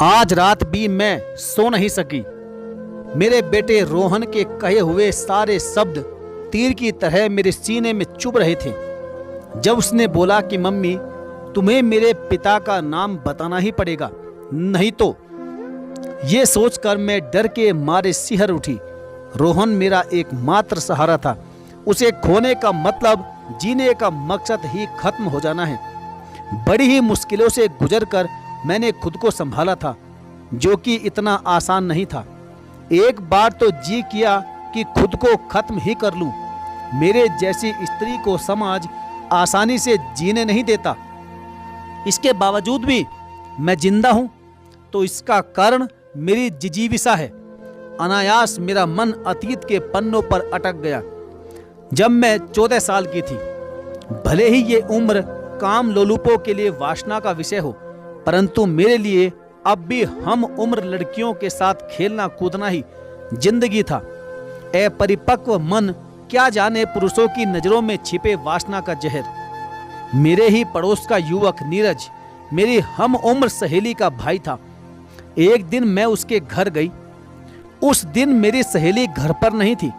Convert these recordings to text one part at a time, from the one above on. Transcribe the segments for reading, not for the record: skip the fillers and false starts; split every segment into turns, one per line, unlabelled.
आज रात भी मैं सो नहीं सकी। मेरे बेटे रोहन के कहे हुए सारे शब्द तीर की तरह मेरे सीने में चुभ रहे थे। जब उसने बोला कि मम्मी, तुम्हें मेरे पिता का नाम बताना ही पड़ेगा, नहीं तो। ये सोचकर मैं डर के मारे सिहर उठी। रोहन मेरा एकमात्र सहारा था। उसे खोने का मतलब जीने का मकसद ही खत्म हो जाना है। बड़ी ही मुश्किलों से गुजरकर मैंने खुद को संभाला था, जो कि इतना आसान नहीं था। एक बार तो जी किया कि खुद को खत्म ही कर लूं। मेरे जैसी स्त्री को समाज आसानी से जीने नहीं देता। इसके बावजूद भी मैं जिंदा हूं, तो इसका कारण मेरी जिजीविसा है। अनायास मेरा मन अतीत के पन्नों पर अटक गया। जब मैं 14 साल की थी, भले ही ये उम्र काम लोलुपों के लिए वासना का विषय हो, परंतु मेरे लिए अब भी हम उम्र लड़कियों के साथ खेलना कूदना ही जिंदगी था। अपरिपक्व मन क्या जाने पुरुषों की नजरों में छिपे वासना का जहर। मेरे ही पड़ोस का युवक नीरज मेरी हम उम्र सहेली का भाई था। एक दिन मैं उसके घर गई। उस दिन मेरी सहेली घर पर नहीं थी।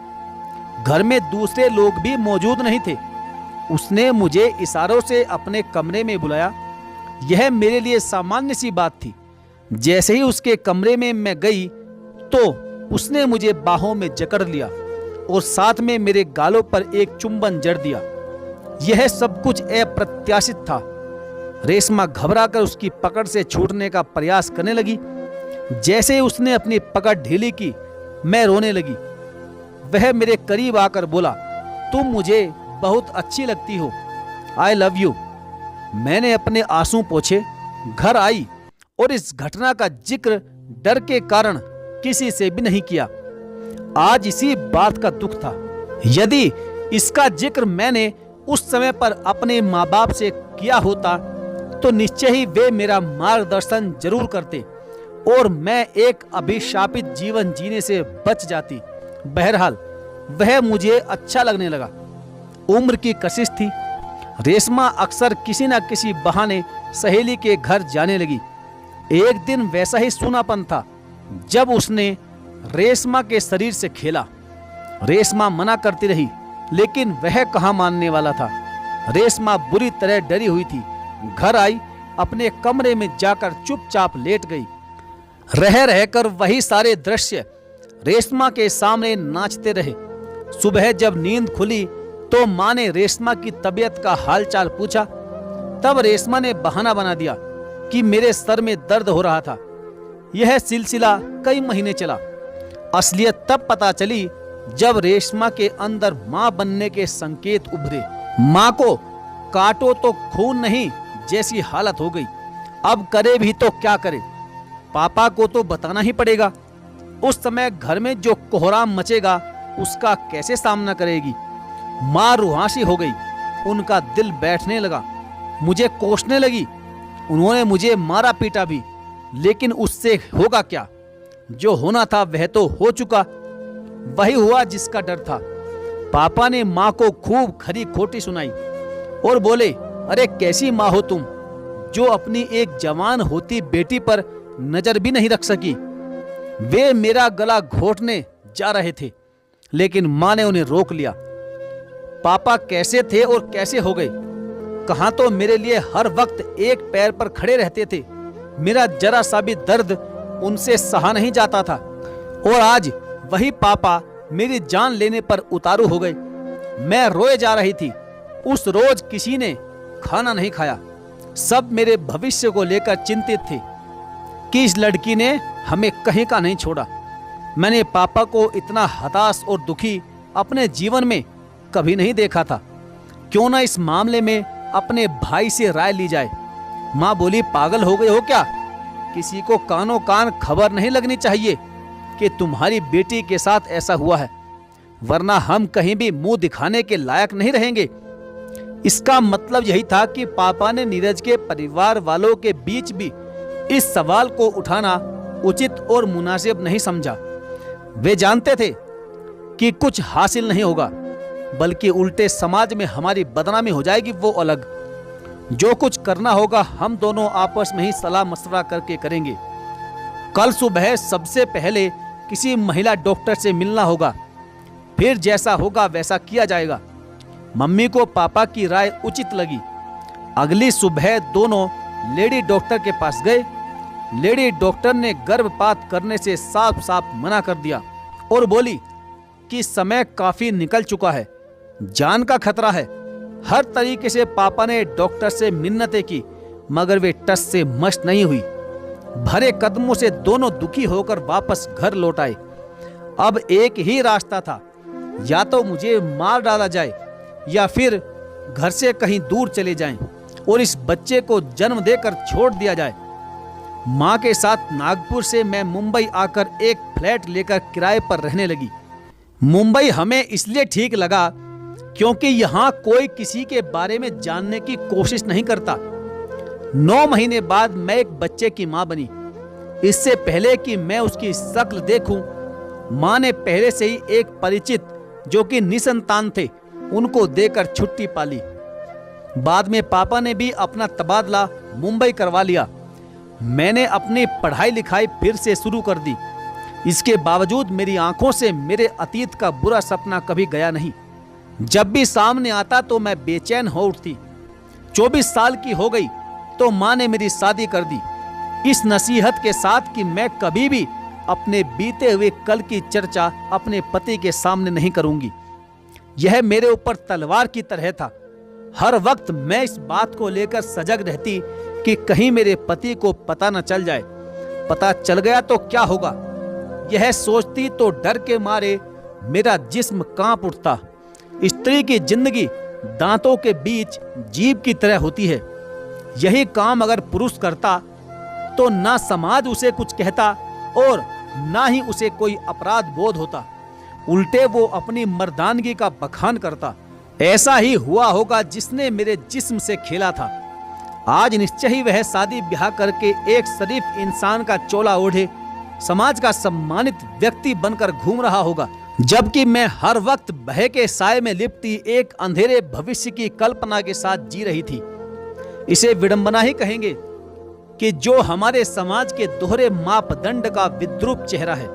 घर में दूसरे लोग भी मौजूद नहीं थे। उसने मुझे इशारों से अपने कमरे में बुलाया। यह मेरे लिए सामान्य सी बात थी। जैसे ही उसके कमरे में मैं गई तो उसने मुझे बाहों में जकड़ लिया और साथ में मेरे गालों पर एक चुंबन जड़ दिया। यह सब कुछ अप्रत्याशित था। रेशमा घबराकर उसकी पकड़ से छूटने का प्रयास करने लगी। जैसे ही उसने अपनी पकड़ ढीली की, मैं रोने लगी। वह मेरे करीब आकर बोला, तुम मुझे बहुत अच्छी लगती हो, आई लव यू। मैंने अपने आंसू पोंछे, घर आई और इस घटना का जिक्र डर के कारण किसी से भी नहीं किया। आज इसी बात का दुख था। यदि इसका जिक्र मैंने उस समय पर अपने माँ बाप से किया होता तो निश्चय ही वे मेरा मार्गदर्शन जरूर करते और मैं एक अभिशापित जीवन जीने से बच जाती। बहरहाल वह मुझे अच्छा लगने लगा। उम्र की कशिश थी। रेशमा अक्सर किसी न किसी बहाने सहेली के घर जाने लगी। एक दिन वैसा ही सूनापन था जब उसने रेशमा के शरीर से खेला। रेशमा मना करती रही, लेकिन वह कहाँ मानने वाला था। रेशमा बुरी तरह डरी हुई थी। घर आई, अपने कमरे में जाकर चुपचाप लेट गई। रह रहकर वही सारे दृश्य रेशमा के सामने नाचते रहे। सुबह जब नींद खुली तो माँ ने रेशमा की तबीयत का हालचाल पूछा। तब रेशमा ने बहाना बना दिया कि मेरे सर में दर्द हो रहा था। यह सिलसिला कई महीने चला। असलियत तब पता चली जब रेशमा के अंदर माँ बनने के संकेत उभरे। माँ को काटो तो खून नहीं जैसी हालत हो गई। अब करे भी तो क्या करे, पापा को तो बताना ही पड़ेगा। उस समय घर में जो कोहराम मचेगा उसका कैसे सामना करेगी। माँ रुहासी हो गई। उनका दिल बैठने लगा। मुझे कोसने लगी। उन्होंने मुझे मारा पीटा भी, लेकिन उससे होगा क्या। जो होना था वह तो हो चुका। वही हुआ जिसका डर था। पापा ने माँ को खूब खरी खोटी सुनाई और बोले, अरे कैसी माँ हो तुम, जो अपनी एक जवान होती बेटी पर नजर भी नहीं रख सकी। वे मेरा गला घोटने जा रहे थे, लेकिन माँ ने उन्हें रोक लिया। पापा कैसे थे और कैसे हो गए। कहाँ तो मेरे लिए हर वक्त एक पैर पर खड़े रहते थे। मेरा जरा सा भी दर्द उनसे सहा नहीं जाता था। और आज वही पापा मेरी जान लेने पर उतारू हो गए। मैं रोए जा रही थी। उस रोज किसी ने खाना नहीं खाया। सब मेरे भविष्य को लेकर चिंतित थे कि इस लड़की ने हमें कहीं का नहीं छोड़ा। मैंने पापा को इतना हताश और दुखी अपने जीवन में कभी नहीं देखा था। क्यों ना इस मामले में अपने भाई से राय ली जाए। माँ बोली, पागल हो गए हो क्या? किसी को कानों कान खबर नहीं लगनी चाहिए कि तुम्हारी बेटी के साथ ऐसा हुआ है, वरना हम कहीं भी मुंह दिखाने के लायक नहीं रहेंगे। इसका मतलब यही था कि पापा ने नीरज के परिवार वालों के बीच भी इस सवाल को उठाना उचित और मुनासिब नहीं समझा। वे जानते थे कि कुछ हासिल नहीं होगा, बल्कि उल्टे समाज में हमारी बदनामी हो जाएगी, वो अलग। जो कुछ करना होगा हम दोनों आपस में ही सलाह मशवरा करके करेंगे। कल सुबह सबसे पहले किसी महिला डॉक्टर से मिलना होगा, फिर जैसा होगा वैसा किया जाएगा। मम्मी को पापा की राय उचित लगी। अगली सुबह दोनों लेडी डॉक्टर के पास गए। लेडी डॉक्टर ने गर्भपात करने से साफ साफ मना कर दिया और बोली कि समय काफी निकल चुका है, जान का खतरा है। हर तरीके से पापा ने डॉक्टर से मिन्नतें की, मगर वे टस से मस नहीं हुई। भरे कदमों से दोनों दुखी होकर वापस घर लौट आए। अब एक ही रास्ता था, या तो मुझे मार डाला जाए या फिर घर से कहीं दूर चले जाएं और इस बच्चे को जन्म देकर छोड़ दिया जाए। माँ के साथ नागपुर से मैं मुंबई आकर एक फ्लैट लेकर किराए पर रहने लगी। मुंबई हमें इसलिए ठीक लगा क्योंकि यहाँ कोई किसी के बारे में जानने की कोशिश नहीं करता। 9 महीने बाद मैं एक बच्चे की माँ बनी। इससे पहले कि मैं उसकी शक्ल देखूं, माँ ने पहले से ही एक परिचित जो कि निसंतान थे उनको देकर छुट्टी पाली। बाद में पापा ने भी अपना तबादला मुंबई करवा लिया। मैंने अपनी पढ़ाई लिखाई फिर से शुरू कर दी। इसके बावजूद मेरी आंखों से मेरे अतीत का बुरा सपना कभी गया नहीं। जब भी सामने आता तो मैं बेचैन हो उठती। 24 साल की हो गई तो माँ ने मेरी शादी कर दी, इस नसीहत के साथ कि मैं कभी भी अपने बीते हुए कल की चर्चा अपने पति के सामने नहीं करूंगी। यह मेरे ऊपर तलवार की तरह था। हर वक्त मैं इस बात को लेकर सजग रहती कि कहीं मेरे पति को पता न चल जाए। पता चल गया तो क्या होगा, यह सोचती तो डर के मारे मेरा जिस्म कांप उठता। स्त्री की जिंदगी दांतों के बीच जीभ की तरह होती है। यही काम अगर पुरुष करता तो ना समाज उसे कुछ कहता और ना ही उसे कोई अपराध बोध होता। उल्टे वो अपनी मर्दानगी का बखान करता। ऐसा ही हुआ होगा जिसने मेरे जिस्म से खेला था। आज निश्चय ही वह शादी ब्याह करके एक शरीफ इंसान का चोला ओढ़े समाज का सम्मानित व्यक्ति बनकर घूम रहा होगा, जबकि मैं हर वक्त भय के साए में लिपटी एक अंधेरे भविष्य की कल्पना के साथ जी रही थी। इसे विडंबना ही कहेंगे कि जो हमारे समाज के दोहरे मापदंड का विद्रूप चेहरा है।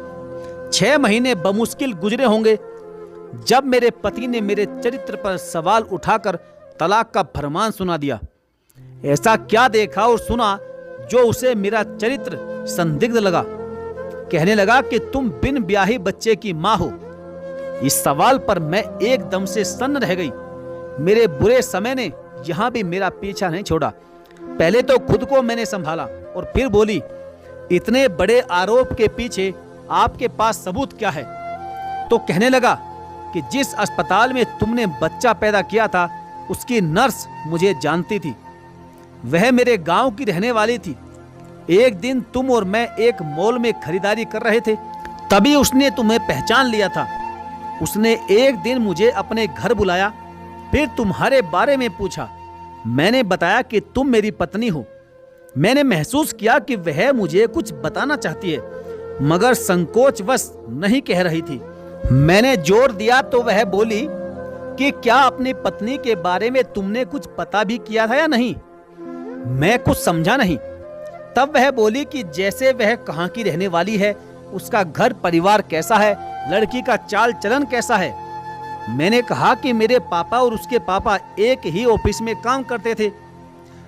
6 महीने बमुश्किल गुजरे होंगे जब मेरे पति ने मेरे चरित्र पर सवाल उठाकर तलाक का फरमान सुना दिया। ऐसा क्या देखा और सुना जो उसे मेरा चरित्र संदिग्ध लगा। कहने लगा कि तुम बिन ब्याही बच्चे की मां हो। इस सवाल पर मैं एकदम से सन्न रह गई। मेरे बुरे समय ने यहां भी मेरा पीछा नहीं छोड़ा। पहले तो खुद को मैंने संभाला और फिर बोली, इतने बड़े आरोप के पीछे आपके पास सबूत क्या है? तो कहने लगा कि जिस अस्पताल में तुमने बच्चा पैदा किया था उसकी नर्स मुझे जानती थी। वह मेरे गांव की रहने वाली थी। एक दिन तुम और मैं एक मॉल में खरीदारी कर रहे थे, तभी उसने तुम्हें पहचान लिया था। उसने एक दिन मुझे अपने घर बुलाया, फिर तुम्हारे बारे में पूछा। मैंने बताया कि तुम मेरी पत्नी हो। मैंने महसूस किया कि वह मुझे कुछ बताना चाहती है, मगर संकोचवश नहीं कह रही थी। मैंने जोर दिया तो वह बोली कि क्या अपनी पत्नी के बारे में तुमने कुछ पता भी किया था या नहीं? मैं कुछ समझा नहीं। तब वह बोली कि जैसे वह कहाँ की रहने वाली है, उसका घर परिवार कैसा है, लड़की का चाल चलन कैसा है। मैंने कहा कि मेरे पापा और उसके पापा एक ही ऑफिस में काम करते थे।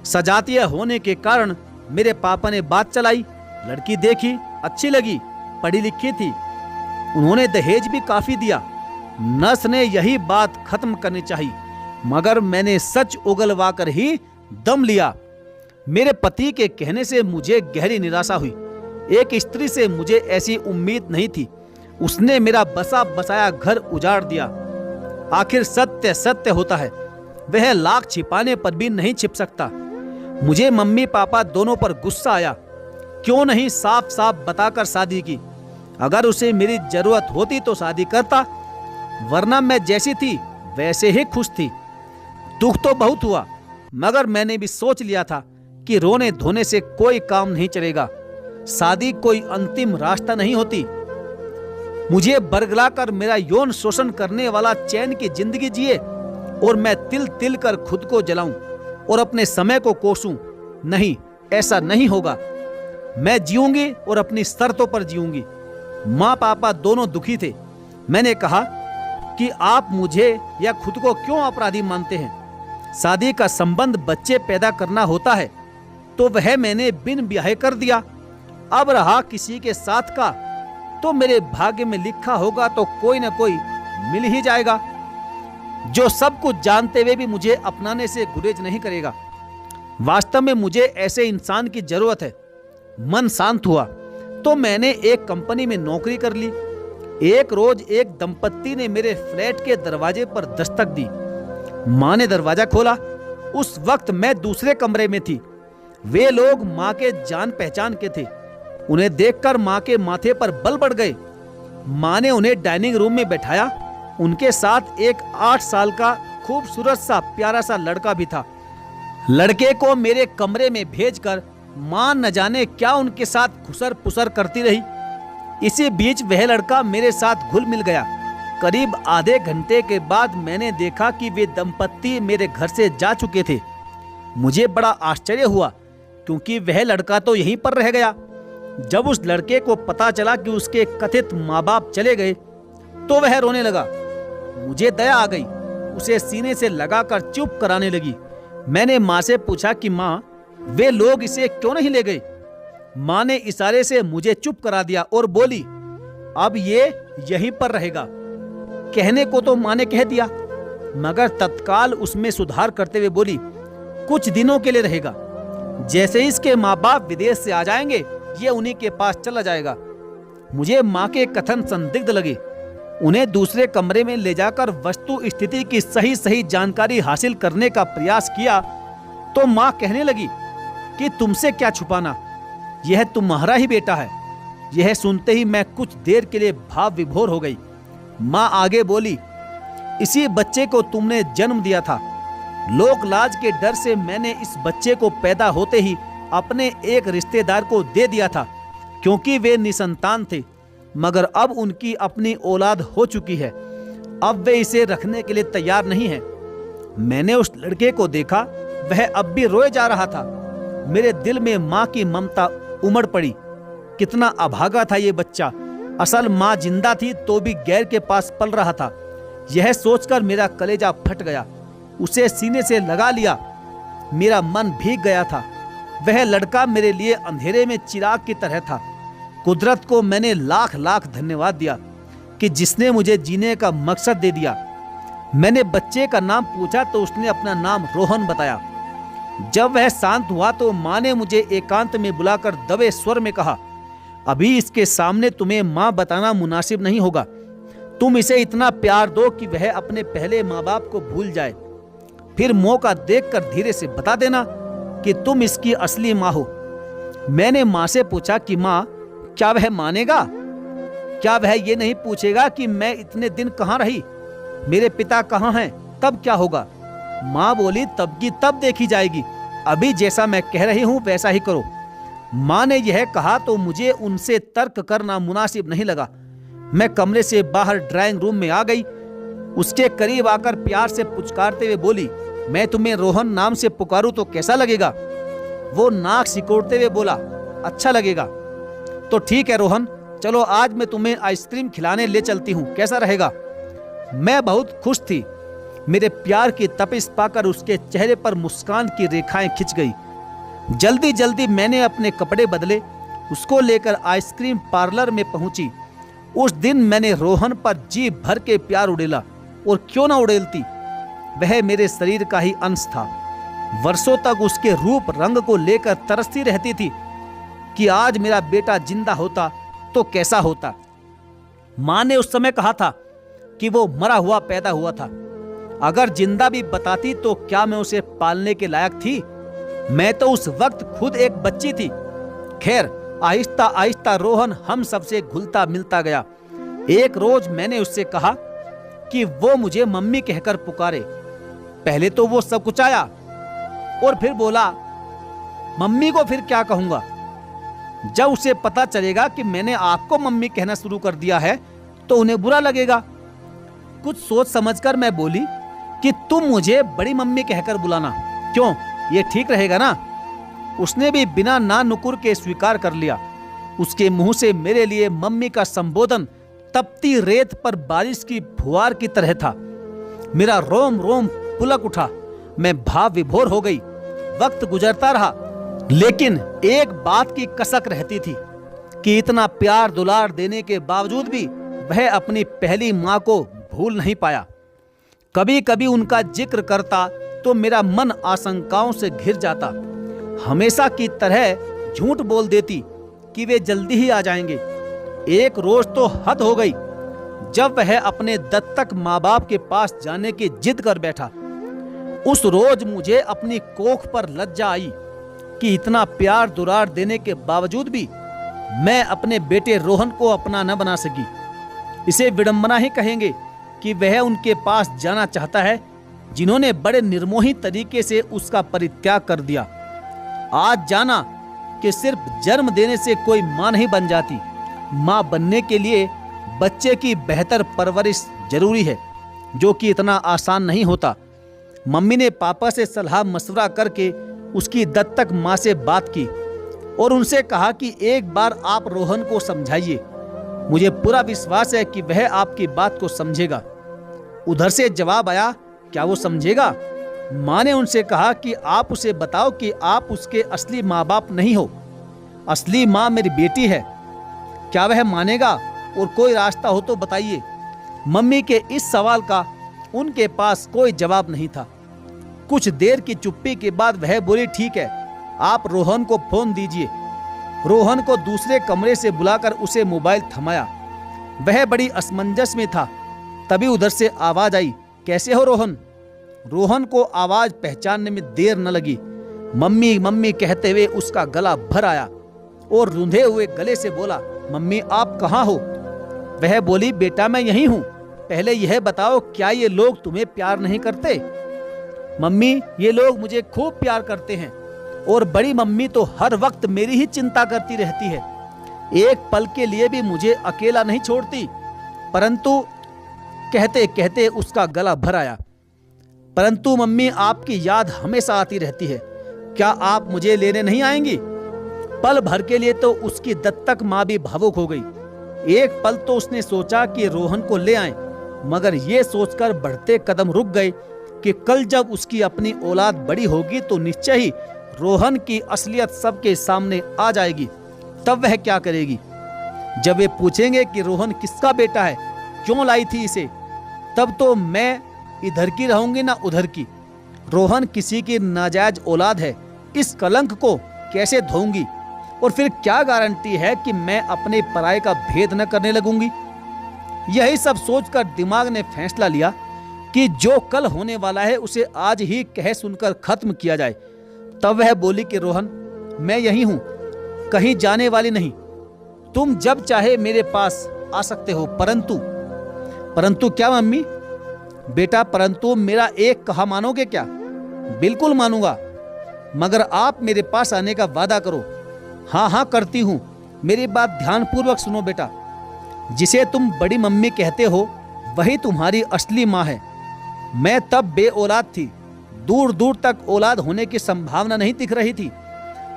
सजातीय होने के कारण मेरे पापा ने बात चलाई। लड़की देखी, अच्छी लगी, पढ़ी लिखी थी। उन्होंने दहेज भी काफी दिया। नर्स ने यही बात खत्म करनी चाहिए, मगर मैंने सच उगलवा कर ही दम लिया। मेरे पति के कहने से मुझे गहरी निराशा हुई। एक स्त्री से मुझे ऐसी उम्मीद नहीं थी। उसने मेरा बसा बसाया घर उजाड़ दिया। आखिर सत्य सत्य होता है, वह लाख छिपाने पर भी नहीं छिप सकता। मुझे मम्मी पापा दोनों पर गुस्सा आया। क्यों नहीं साफ साफ बताकर शादी की? अगर उसे मेरी जरूरत होती तो शादी करता, वरना मैं जैसी थी वैसे ही खुश थी। दुख तो बहुत हुआ, मगर मैंने भी सोच लिया था कि रोने धोने से कोई काम नहीं चलेगा। शादी कोई अंतिम रास्ता नहीं होती। मुझे बरगलाकर मेरा यौन शोषण करने वाला चैन की जिंदगी जिए और मैं तिल तिल कर खुद को जलाऊं और अपने समय को कोसूं। नहीं, ऐसा नहीं होगा। मैं जीऊंगी और अपनी शर्तों पर जीऊंगी। माँ पापा दोनों दुखी थे। मैंने कहा कि आप मुझे या खुद को क्यों अपराधी मानते हैं? शादी का संबंध बच्चे पैदा करना होता है तो वह मैंने बिन ब्याहे कर दिया। अब रहा किसी के साथ का तो मेरे भाग्य में लिखा होगा तो कोई न कोई मिल ही जाएगा, जो सब कुछ जानते हुए भी मुझे अपनाने से गुरेज नहीं करेगा। वास्तव में मुझे ऐसे इंसान की जरूरत है। मन शांत हुआ तो मैंने एक कंपनी में नौकरी कर ली। एक रोज एक दंपत्ति ने मेरे फ्लैट के दरवाजे पर दस्तक दी। माँ ने दरवाजा खोला। उस वक्त मैं दूसरे कमरे में थी। वे लोग माँ के जान पहचान के थे। उन्हें देखकर माँ के माथे पर बल बढ़ गए। माँ ने उन्हें डाइनिंग रूम में बैठाया। उनके साथ एक 8 साल का खूबसूरत सा प्यारा सा लड़का भी था। लड़के को मेरे कमरे में भेजकर माँ न जाने क्या उनके साथ खुसर पुसर करती रही। इसी बीच वह लड़का मेरे साथ घुल मिल गया। करीब आधे घंटे के बाद मैंने देखा कि वे दंपत्ति मेरे घर से जा चुके थे। मुझे बड़ा आश्चर्य हुआ क्योंकि वह लड़का तो यहीं पर रह गया। जब उस लड़के को पता चला कि उसके कथित माँ बाप चले गए तो वह रोने लगा। मुझे दया आ गई। उसे सीने से लगाकर चुप कराने लगी। मैंने माँ से पूछा कि माँ, वे लोग इसे क्यों नहीं ले गए? माँ ने इशारे से मुझे चुप करा दिया और बोली, अब ये यहीं पर रहेगा। कहने को तो माँ ने कह दिया, मगर तत्काल उसमें सुधार करते हुए बोली, कुछ दिनों के लिए रहेगा। जैसे इसके माँ बाप विदेश से आ जाएंगे ये उन्हीं के पास चला जाएगा। मुझे माँ के कथन संदिग्ध लगे। उन्हें दूसरे कमरे में ले जाकर वस्तु स्थिति की सही सही जानकारी हासिल करने का प्रयास किया तो माँ कहने लगी कि तुमसे क्या छुपाना, यह तुम्हारा ही बेटा है। यह सुनते ही मैं कुछ देर के लिए भाव विभोर हो गई। माँ आगे बोली, इसी बच्चे को तुमने जन्म दिया था। लोक लाज के डर से मैंने इस बच्चे को पैदा होते ही अपने एक रिश्तेदार को दे दिया था क्योंकि वे निसंतान थे, मगर अब उनकी अपनी औलाद हो चुकी है। अब वे इसे रखने के लिए तैयार नहीं है। मैंने उस लड़के को देखा, वह अब भी रोए जा रहा था। मेरे दिल में माँ की ममता उमड़ पड़ी। कितना अभागा था ये बच्चा। असल माँ जिंदा थी तो भी गैर के पास पल रहा था। यह सोचकर मेरा कलेजा फट गया। उसे सीने से लगा लिया। मेरा मन भीग गया था। वह लड़का मेरे लिए अंधेरे में चिराग की तरह था। कुदरत को मैंने लाख लाख धन्यवाद दिया कि जिसने मुझे जीने का मकसद दे दिया। मैंने बच्चे का नाम पूछा तो उसने अपना नाम रोहन बताया। जब वह शांत हुआ तो माँ ने मुझे एकांत में बुलाकर दबे स्वर में कहा, अभी इसके सामने तुम्हें माँ बताना मुनासिब नहीं होगा। तुम इसे इतना प्यार दो कि वह अपने पहले माँ बाप को भूल जाए। फिर मौका देखकर धीरे से बता देना कि तुम इसकी असली माँ हो। मैंने माँ से पूछा कि माँ, क्या वह मानेगा? क्या वह ये नहीं पूछेगा कि मैं इतने दिन कहाँ रही, मेरे पिता कहाँ हैं, तब क्या होगा? माँ बोली, तब की तब देखी जाएगी। अभी जैसा मैं कह रही हूँ वैसा ही करो। माँ ने यह कहा तो मुझे उनसे तर्क करना मुनासिब नहीं लगा। मैं कमरे से बाहर ड्राइंग रूम में आ गई। उसके करीब आकर प्यार से पुचकारते हुए बोली, मैं तुम्हें रोहन नाम से पुकारूं तो कैसा लगेगा? वो नाक सिकोड़ते हुए बोला, अच्छा लगेगा। तो ठीक है रोहन, चलो आज मैं तुम्हें आइसक्रीम खिलाने ले चलती हूँ, कैसा रहेगा? मैं बहुत खुश थी। मेरे प्यार की तपिश पाकर उसके चेहरे पर मुस्कान की रेखाएं खिंच गई। जल्दी जल्दी मैंने अपने कपड़े बदले, उसको लेकर आइसक्रीम पार्लर में पहुंची। उस दिन मैंने रोहन पर जी भर के प्यार उड़ेला, और क्यों ना उड़ेलती, वह मेरे शरीर का ही अंश था। वर्षों तक उसके रूप रंग को लेकर तरसती रहती थी कि आज मेरा बेटा जिंदा होता तो कैसा होता। माँ ने उस समय कहा था कि वो मरा हुआ पैदा हुआ था। अगर जिंदा भी बताती तो क्या मैं उसे पालने के लायक थी? मैं तो उस वक्त खुद एक बच्ची थी। खैर, आहिस्ता आहिस्ता रोहन हम सबसे घुलता मिलता गया। एक रोज मैंने उससे कहा कि वो मुझे मम्मी कहकर पुकारे। पहले तो वो सब कुछ आया और फिर बोला, मम्मी को फिर क्या कहूंगा? जब उसे पता चलेगा कि मैंने आपको मम्मी कहना शुरू कर दिया है तो उन्हें बुरा लगेगा। कुछ सोच समझकर मैं बोली कि तुम मुझे बड़ी मम्मी कहकर बुलाना। क्यों, ये ठीक रहेगा ना? उसने भी बिना ना नुकुर के स्वीकार कर लिया। उसके मुंह से मेरे लिए मम्मी का संबोधन तपती रेत पर बारिश की फुहार की तरह था। मेरा रोम रोम पुलक उठा, मैं भाव विभोर हो गई। वक्त गुजरता रहा, लेकिन एक बात की कसक रहती थी कि इतना प्यार दुलार देने के बावजूद भी वह अपनी पहली माँ को भूल नहीं पाया। कभी कभी उनका जिक्र करता तो मेरा मन आशंकाओं से घिर जाता। हमेशा की तरह झूठ बोल देती कि वे जल्दी ही आ जाएंगे। एक रोज तो हद हो गई जब वह अपने दत्तक माँ बाप के पास जाने की जिद कर बैठा। उस रोज मुझे अपनी कोख पर लज्जा आई कि इतना प्यार दुलार देने के बावजूद भी मैं अपने बेटे रोहन को अपना न बना सकी। इसे विडंबना ही कहेंगे कि वह उनके पास जाना चाहता है जिन्होंने बड़े निर्मोही तरीके से उसका परित्याग कर दिया। आज जाना कि सिर्फ जन्म देने से कोई मां नहीं बन जाती। मां बनने के लिए बच्चे की बेहतर परवरिश जरूरी है, जो कि इतना आसान नहीं होता। मम्मी ने पापा से सलाह मशवरा करके उसकी दत्तक माँ से बात की और उनसे कहा कि एक बार आप रोहन को समझाइए। मुझे पूरा विश्वास है कि वह आपकी बात को समझेगा। उधर से जवाब आया, क्या वो समझेगा? माँ ने उनसे कहा कि आप उसे बताओ कि आप उसके असली माँ बाप नहीं हो। असली माँ मेरी बेटी है। क्या वह मानेगा? और कोई रास्ता हो तो बताइए। मम्मी के इस सवाल का उनके पास कोई जवाब नहीं था। कुछ देर की चुप्पी के बाद वह बोली, ठीक है, आप रोहन को फोन दीजिए। रोहन को दूसरे कमरे से बुलाकर उसे मोबाइल थमाया। वह बड़ी असमंजस में था। तभी उधर से आवाज आई, कैसे हो रोहन? रोहन को आवाज पहचानने में देर न लगी। मम्मी मम्मी कहते हुए उसका गला भर आया और रूंधे हुए गले से बोला, मम्मी आप कहाँ हो? वह बोली, बेटा मैं यहीं हूँ। पहले यह बताओ, क्या ये लोग तुम्हें प्यार नहीं करते? मम्मी, ये लोग मुझे खूब प्यार करते हैं और बड़ी मम्मी तो हर वक्त मेरी ही चिंता करती रहती है। एक पल के लिए भी मुझे अकेला नहीं छोड़ती। परंतु कहते कहते उसका गला भर आया। परंतु मम्मी, आपकी याद हमेशा आती रहती है। क्या आप मुझे लेने नहीं आएंगी? पल भर के लिए तो उसकी दत्तक माँ भी भावुक हो गई। एक पल तो उसने सोचा कि रोहन को ले आए, मगर ये सोचकर बढ़ते कदम रुक गए कि कल जब उसकी अपनी औलाद बड़ी होगी तो निश्चय ही रोहन की असलियत सबके सामने आ जाएगी। तब वह क्या करेगी? जब वे पूछेंगे कि रोहन किसका बेटा है, क्यों लाई थी इसे, तब तो मैं इधर की रहूंगी ना उधर की। रोहन किसी की नाजायज औलाद है, इस कलंक को कैसे धोऊंगी? और फिर क्या गारंटी है कि मैं अपने पराये का भेद न करने लगूंगी? यही सब सोचकर दिमाग ने फैसला लिया कि जो कल होने वाला है उसे आज ही कह सुनकर खत्म किया जाए। तब वह बोली कि रोहन, मैं यही हूं, कहीं जाने वाली नहीं। तुम जब चाहे मेरे पास आ सकते हो। परंतु क्या मम्मी? बेटा, परंतु मेरा एक कहा मानोगे क्या? बिल्कुल मानूंगा, मगर आप मेरे पास आने का वादा करो। हाँ हाँ करती हूँ। मेरी बात ध्यानपूर्वक सुनो बेटा। जिसे तुम बड़ी मम्मी कहते हो वही तुम्हारी असली माँ है। मैं तब बे औलाद थी, दूर दूर तक औलाद होने की संभावना नहीं दिख रही थी।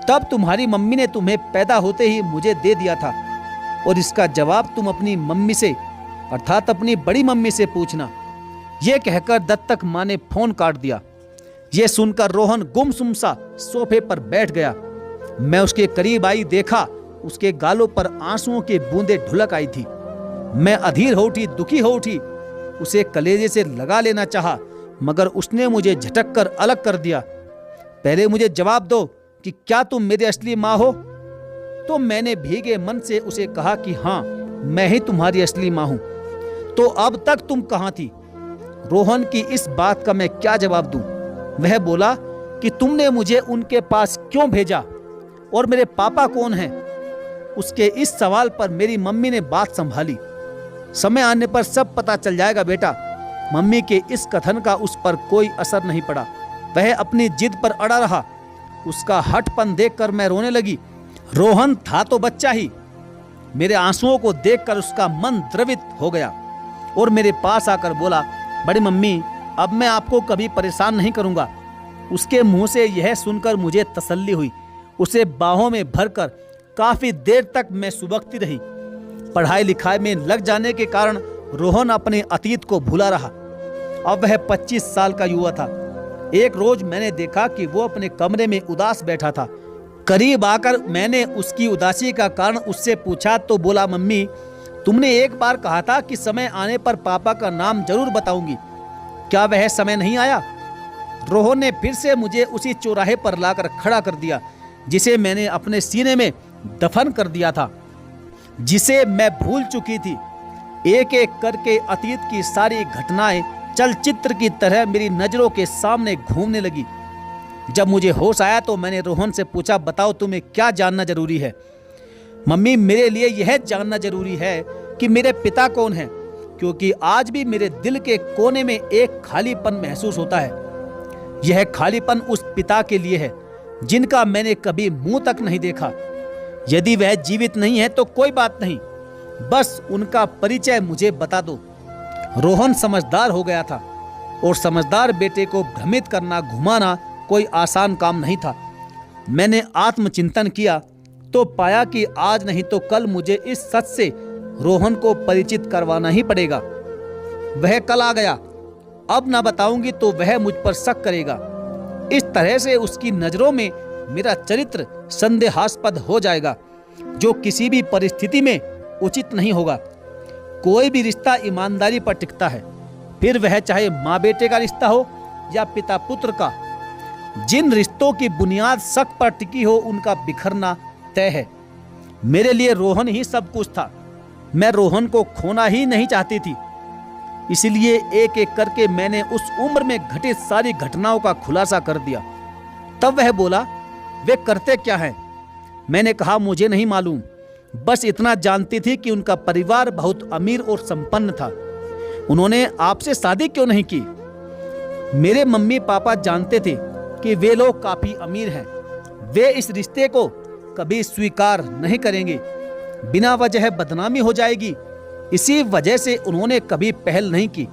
तब तुम्हारी मम्मी ने तुम्हें पैदा होते ही मुझे दे दिया था और इसका जवाब तुम अपनी मम्मी से अर्थात अपनी बड़ी मम्मी से पूछना। यह कहकर दत्तक माँ ने फोन काट दिया। यह सुनकर रोहन गुमसुम सा सोफे पर बैठ गया। मैं उसके करीब आई, देखा उसके गालों पर आंसुओं की बूंदें ढुलक आई थी। मैं अधीर हो उठी, दुखी हो उठी। उसे कलेजे से लगा लेना चाहा, मगर उसने मुझे झटक कर अलग कर दिया। पहले मुझे जवाब दो कि क्या तुम मेरी असली माँ हो? तो मैंने भीगे मन से उसे कहा कि हाँ, मैं ही तुम्हारी असली माँ हूं। तो अब तक तुम कहाँ थी? रोहन की इस बात का मैं क्या जवाब दूं? वह बोला कि तुमने मुझे उनके पास क्यों भेजा और मेरे पापा कौन हैं? उसके इस सवाल पर मेरी मम्मी ने बात संभाली। समय आने पर सब पता चल जाएगा बेटा। मम्मी के इस कथन का उस पर कोई असर नहीं पड़ा। वह अपनी जिद पर अड़ा रहा। उसका हठपन देखकर मैं रोने लगी। रोहन था तो बच्चा ही। मेरे आंसुओं को देखकर उसका मन द्रवित हो गया और मेरे पास आकर बोला, बड़ी मम्मी, अब मैं आपको कभी परेशान नहीं करूंगा। उसके मुंह से यह सुनकर मुझे तसल्ली हुई उसे बाहों में भरकर काफी देर तक मैं सुबकती रही। पढ़ाई लिखाई में लग जाने के कारण रोहन अपने अतीत को भूला रहा। अब वह 25 साल का युवा था। एक रोज मैंने देखा कि वो अपने कमरे में उदास बैठा था। करीब आकर मैंने उसकी उदासी का कारण उससे पूछा तो बोला, मम्मी तुमने एक बार कहा था कि समय आने पर पापा का नाम जरूर बताऊंगी, क्या वह समय नहीं आया? रोहन ने फिर से मुझे उसी चौराहे पर लाकर खड़ा कर दिया जिसे मैंने अपने सीने में दफन कर दिया था, जिसे मैं भूल चुकी थी। एक एक करके अतीत की सारी घटनाएं चलचित्र की तरह मेरी नजरों के सामने घूमने लगी। जब मुझे होश आया तो मैंने रोहन से पूछा, बताओ तुम्हें क्या जानना जरूरी है? मम्मी मेरे लिए यह जानना जरूरी है कि मेरे पिता कौन हैं, क्योंकि आज भी मेरे दिल के कोने में एक खालीपन महसूस होता है। यह खालीपन उस पिता के लिए है जिनका मैंने कभी मुंह तक नहीं देखा। यदि वह जीवित नहीं है तो कोई बात नहीं, बस उनका परिचय मुझे बता दो। रोहन समझदार हो गया था और समझदार बेटे को भ्रमित करना, घुमाना कोई आसान काम नहीं था। मैंने आत्मचिंतन किया तो पाया कि आज नहीं तो कल मुझे इस सच से रोहन को परिचित करवाना ही पड़ेगा। वह कल आ गया, अब ना बताऊंगी तो वह मुझ पर शक करेगा। इस तरह से उसकी नजरों में मेरा चरित्र संदेहास्पद हो जाएगा, जो किसी भी परिस्थिति में उचित नहीं होगा। कोई भी रिश्ता ईमानदारी पर टिकता है, फिर वह चाहे माँ बेटे का रिश्ता हो या पिता पुत्र का। जिन रिश्तों की बुनियाद शक पर टिकी हो उनका बिखरना तय है। मेरे लिए रोहन ही सब कुछ था। मैं रोहन को खोना ही नहीं चाहती थी। इसलिए एक एक करके मैंने उस उम्र में घटित सारी घटनाओं का खुलासा कर दिया। तब वह बोला, वे करते क्या हैं? मैंने कहा, मुझे नहीं मालूम, बस इतना जानती थी कि उनका परिवार बहुत अमीर और संपन्न था। उन्होंने आपसे शादी क्यों नहीं की? मेरे मम्मी पापा जानते थे कि वे लोग काफी अमीर हैं। वे इस रिश्ते को कभी स्वीकार नहीं करेंगे, बिना वजह बदनामी हो जाएगी। इसी वजह से उन्होंने कभी पहल नहीं की।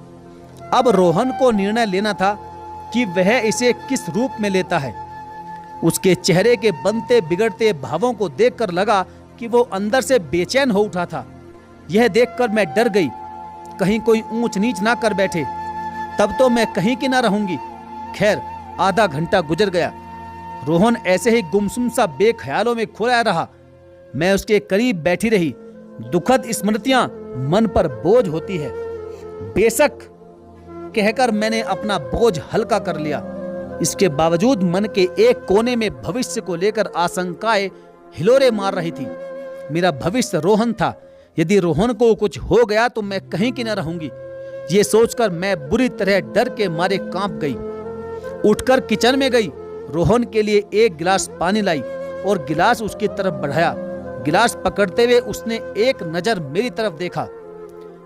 अब रोहन को निर्णय लेना था कि वह इसे किस रूप में लेता है। उसके चेहरे के बनते बिगड़ते भावों को देखकर लगा कि वो अंदर से बेचैन हो उठा था। यह देखकर मैं डर गई, कहीं कोई ऊंच नीच ना कर बैठे, तब तो मैं कहीं की ना रहूंगी। खैर, आधा घंटा गुजर गया। रोहन ऐसे ही गुमसुम सा बेख्यालों में खोया रहा। मैं उसके करीब बैठी रही। दुखद स्मृतियां मन पर बोझ होती है। बेशक कहकर मैंने अपना बोझ हल्का कर लिया। इसके बावजूद मन के एक कोने में भविष्य को लेकर आशंकाएं हिलोरे मार रही थी। मेरा भविष्य रोहन था। यदि रोहन को कुछ हो गया तो मैं कहीं की न रहूंगी। ये सोचकर मैं बुरी तरह डर के मारे कांप गई। उठकर किचन में गई, रोहन के लिए एक गिलास पानी लाई और गिलास उसकी तरफ बढ़ाया। गिलास पकड़ते हुए उसने एक नजर मेरी तरफ देखा।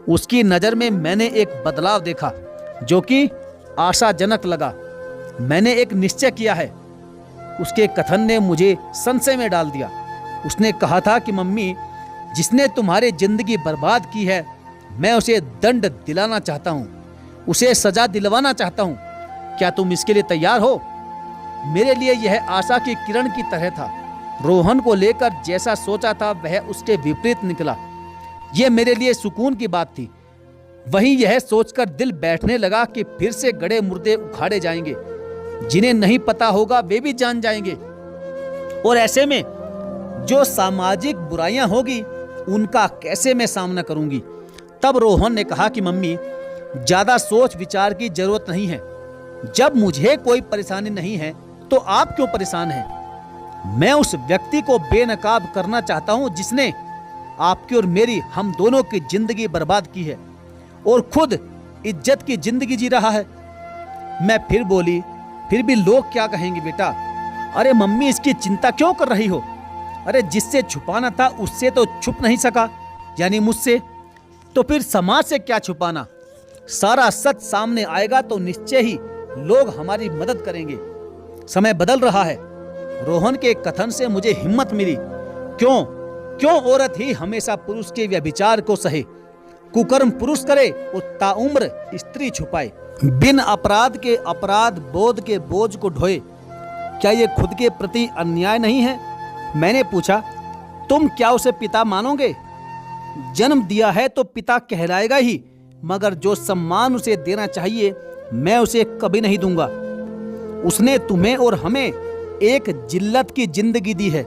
उसकी नजर में मैंने एक बदलाव देखा जो कि आशाजनक लगा। मैंने एक निश्चय किया है। उसके कथन ने मुझे संशय में डाल दिया। उसने कहा था कि मम्मी, जिसने तुम्हारी जिंदगी बर्बाद की है, मैं उसे दंड दिलाना चाहता हूँ, उसे सजा दिलवाना चाहता हूँ। क्या तुम इसके लिए तैयार हो? मेरे लिए यह आशा की किरण की तरह था। रोहन को लेकर जैसा सोचा था वह उसके विपरीत निकला। यह मेरे लिए सुकून की बात थी। वहीं यह सोचकर दिल बैठने लगा कि फिर से गड़े मुर्दे उखाड़े जाएंगे। जिन्हें नहीं पता होगा वे भी जान जाएंगे, और ऐसे में जो सामाजिक बुराइयां होगी उनका कैसे मैं सामना करूंगी। तब रोहन ने कहा कि मम्मी, ज्यादा सोच विचार की जरूरत नहीं है। जब मुझे कोई परेशानी नहीं है तो आप क्यों परेशान हैं? मैं उस व्यक्ति को बेनकाब करना चाहता हूं जिसने आपकी और मेरी, हम दोनों की जिंदगी बर्बाद की है और खुद इज्जत की जिंदगी जी रहा है। मैं फिर बोली, फिर भी लोग क्या कहेंगे बेटा? अरे मम्मी, इसकी चिंता क्यों कर रही हो? अरे जिससे छुपाना था उससे तो छुप नहीं सका, यानी मुझसे। तो फिर समाज से क्या छुपाना? सारा सच सामने आएगा तो निश्चय ही लोग हमारी मदद करेंगे। समय बदल रहा है। रोहन के कथन से मुझे हिम्मत मिली। क्यों औरत ही हमेशा पुरुष के व्यभिचार को सहे, कुकर्म पुरुष करे और ताउम्र स्त्री छुपाए, बिन अपराध के अपराध बोध के बोझ को ढोए? क्या ये खुद के प्रति अन्याय नहीं है? मैंने पूछा, तुम क्या उसे पिता मानोगे? जन्म दिया है तो पिता कहलाएगा ही, मगर जो सम्मान उसे देना चाहिए मैं उसे कभी नहीं दूंगा। उसने तुम्हें और हमें एक जिल्लत की जिंदगी दी है।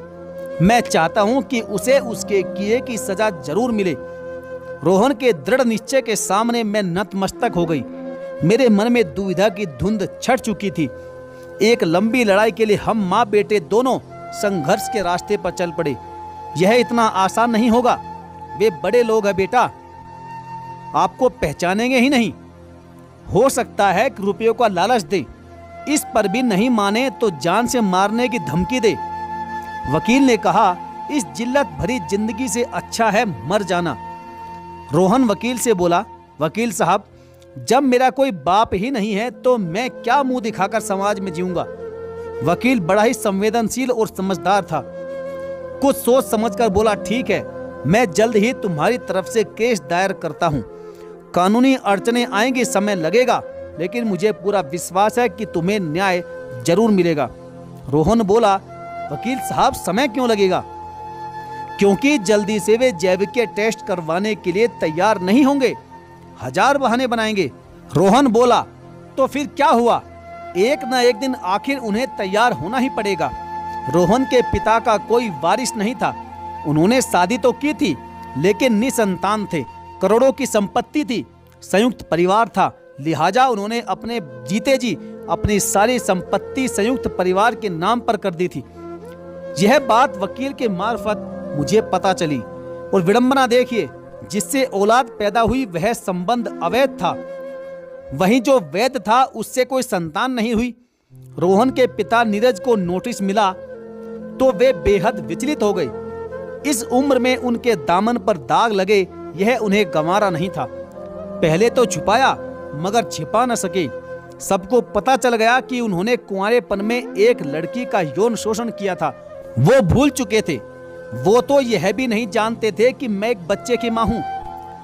मैं चाहता हूं कि उसे उसके किए की सजा जरूर मिले। रोहन के दृढ़ निश्चय के सामने मैं नतमस्तक हो गई। मेरे मन में दुविधा की धुंध छट चुकी थी। एक लंबी लड़ाई के लिए हम माँ बेटे दोनों संघर्ष के रास्ते पर चल पड़े। यह इतना आसान नहीं होगा। वे बड़े लोग हैं बेटा, आपको पहचानेंगे ही नहीं। हो सकता है कि रुपयों का लालच दे, इस पर भी नहीं माने तो जान से मारने की धमकी दे। वकील ने कहा, इस जिल्लत भरी जिंदगी से अच्छा है मर जाना। रोहन वकील से बोला, वकील साहब, जब मेरा कोई बाप ही नहीं है तो मैं क्या मुंह दिखाकर समाज में जीऊंगा। वकील बड़ा ही संवेदनशील और समझदार था। कुछ सोच समझकर बोला, ठीक है, मैं जल्द ही तुम्हारी तरफ से केस दायर करता हूं। कानूनी अड़चने आएंगी, समय लगेगा, लेकिन मुझे पूरा विश्वास है कि तुम्हें न्याय जरूर मिलेगा। रोहन बोला, वकील साहब, समय क्यों लगेगा? क्योंकि जल्दी से वे जैविक टेस्ट करवाने के लिए तैयार नहीं होंगे, हजार बहाने बनाएंगे। रोहन बोला, तो फिर क्या हुआ? एक न एक दिन आखिर उन्हें तैयार होना ही पड़ेगा। रोहन के पिता का कोई वारिस नहीं था। उन्होंने शादी तो की थी लेकिन निसंतान थे। करोड़ों की संपत्ति थी, संयुक्त परिवार था, लिहाजा उन्होंने अपने जीते जी अपनी सारी संपत्ति संयुक्त परिवार के नाम पर कर दी थी। यह बात वकील के मार्फत मुझे पता चली। और विडंबना देखिए, जिससे औलाद पैदा हुई वह संबंध अवैध था, वहीं जो वैध था उससे कोई संतान नहीं हुई। रोहन के पिता नीरज को नोटिस मिला तो वे बेहद विचलित हो गए। इस उम्र में उनके दामन पर दाग लगे, यह उन्हें गंवारा नहीं था। पहले तो छुपाया मगर छिपा न सके। सबको पता चल गया कि उन्होंने कुंवारेपन में एक लड़की का यौन शोषण किया था। वो भूल चुके थे। वो तो यह भी नहीं जानते थे कि मैं एक बच्चे की माँ हूँ।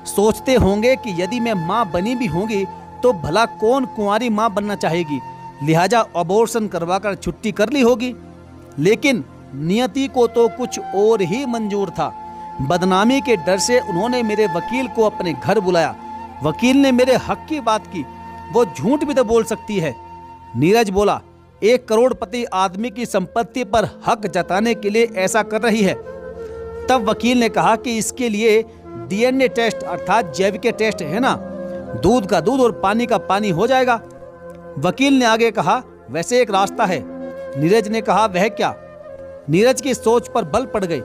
सोचते होंगे कि यदि मैं माँ बनी भी होंगी तो भला कौन कुंवारी माँ बनना चाहेगी, लिहाजा अबॉर्शन करवाकर छुट्टी कर ली होगी। लेकिन नियति को तो कुछ और ही मंजूर था। बदनामी के डर से उन्होंने मेरे वकील को अपने घर बुलाया। वकील ने मेरे हक की बात की। वो झूठ भी तो बोल सकती है। नीरज बोला, 1 करोड़पति आदमी की संपत्ति पर हक जताने के लिए ऐसा कर रही है। तब वकील ने कहा कि इसके लिए डीएनए टेस्ट अर्थात जैविक टेस्ट है ना, दूध का दूध और पानी का पानी हो जाएगा। वकील ने आगे कहा, वैसे एक रास्ता है। नीरज ने कहा, वह क्या? नीरज की सोच पर बल पड़ गई।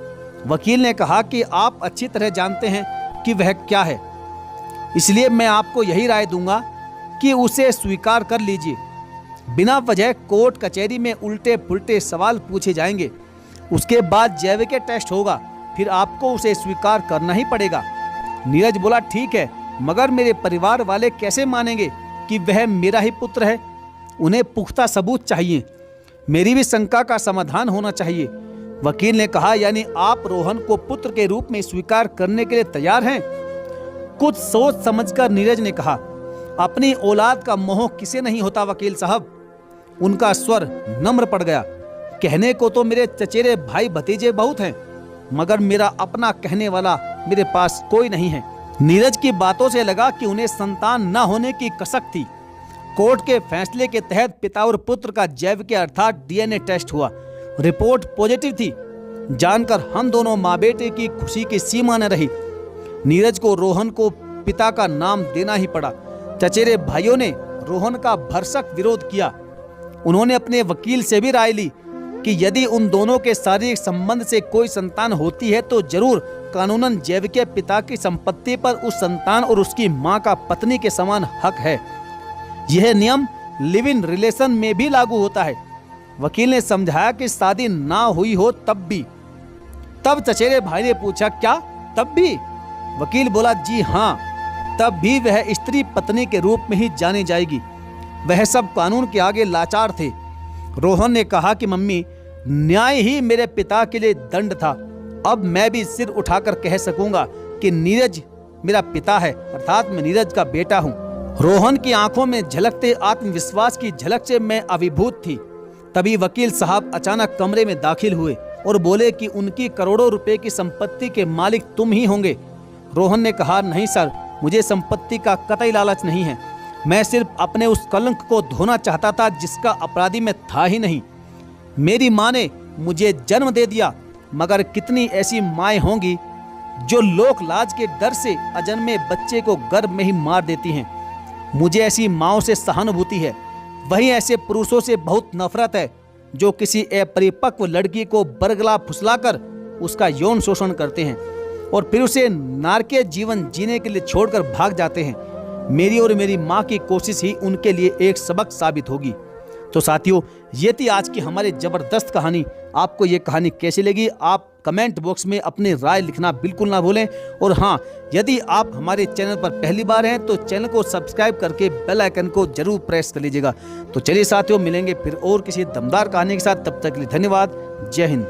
वकील ने कहा कि आप अच्छी तरह जानते हैं कि वह क्या है, इसलिए मैं आपको यही राय दूंगा कि उसे स्वीकार कर लीजिए। बिना वजह कोर्ट कचहरी में उल्टे पुल्टे सवाल पूछे जाएंगे। उसके बाद जैविक टेस्ट होगा, फिर आपको उसे स्वीकार करना ही पड़ेगा। नीरज बोला, ठीक है, मगर मेरे परिवार वाले कैसे मानेंगे कि वह मेरा ही पुत्र है? उन्हें पुख्ता सबूत चाहिए। मेरी भी शंका का समाधान होना चाहिए। वकील ने कहा, यानी आप रोहन को पुत्र के रूप में स्वीकार करने के लिए तैयार हैं? कुछ सोच समझकर नीरज ने कहा, अपनी औलाद का मोह किसे नहीं होता वकील साहब। उनका स्वर नम्र पड़ गया। कहने को तो मेरे चचेरे भाई भतीजे बहुत हैं, मगर मेरा अपना कहने वाला मेरे पास कोई नहीं है। नीरज की बातों से लगा कि उन्हें संतान न होने की कसक थी। कोर्ट के फैसले के तहत पिता और पुत्र का जैविक अर्थात डीएनए टेस्ट हुआ। रिपोर्ट पॉजिटिव थी। जानकर हम दोनों माँ बेटे की खुशी की सीमा न रही। नीरज को रोहन को पिता का नाम देना ही पड़ा। चचेरे भाइयों ने रोहन का भरसक विरोध किया। उन्होंने अपने वकील से भी राय ली कि यदि उन दोनों के शारीरिक संबंध से कोई संतान होती है तो जरूर कानूनन जैविक पिता की संपत्ति पर उस संतान और उसकी मां का पत्नी के समान हक है। यह नियम लिव इन रिलेशन में भी लागू होता है। वकील ने समझाया कि शादी ना हुई हो तब भी। तब चचेरे भाई ने पूछा, क्या तब भी? वकील बोला, जी हाँ, तब भी वह स्त्री पत्नी के रूप में ही जानी जाएगी। वह सब कानून के आगे लाचार थे। रोहन ने कहा कि मम्मी, न्याय ही मेरे पिता के लिए दंड था। अब मैं भी सिर उठाकर कह सकूंगा कि नीरज मेरा पिता है, अर्थात मैं नीरज का बेटा हूँ। रोहन की आंखों में झलकते आत्मविश्वास की झलक से मैं अभिभूत थी। तभी वकील साहब अचानक कमरे में दाखिल हुए और बोले कि उनकी करोड़ों रुपए की संपत्ति के मालिक तुम ही होंगे। रोहन ने कहा, नहीं सर, मुझे संपत्ति का कतई लालच नहीं है। मैं सिर्फ अपने उस कलंक को धोना चाहता था जिसका अपराधी मैं था ही नहीं। मेरी माँ ने मुझे जन्म दे दिया, मगर कितनी ऐसी माएँ होंगी जो लोक लाज के डर से अजन्मे बच्चे को गर्भ में ही मार देती हैं। मुझे ऐसी माँओं से सहानुभूति है। वहीं ऐसे पुरुषों से बहुत नफरत है जो किसी अपरिपक्व लड़की को बरगला फुसलाकर उसका यौन शोषण करते हैं और फिर उसे नारकीय जीवन जीने के लिए छोड़कर भाग जाते हैं। मेरी और मेरी माँ की कोशिश ही उनके लिए एक सबक साबित होगी। तो साथियों, ये थी आज की हमारी जबरदस्त कहानी। आपको ये कहानी कैसी लगी, आप कमेंट बॉक्स में अपनी राय लिखना बिल्कुल ना भूलें। और हाँ, यदि आप हमारे चैनल पर पहली बार हैं तो चैनल को सब्सक्राइब करके बेल आइकन को जरूर प्रेस कर लीजिएगा। तो चलिए साथियों, मिलेंगे फिर और किसी दमदार कहानी के साथ। तब तक के लिए धन्यवाद। जय हिंद।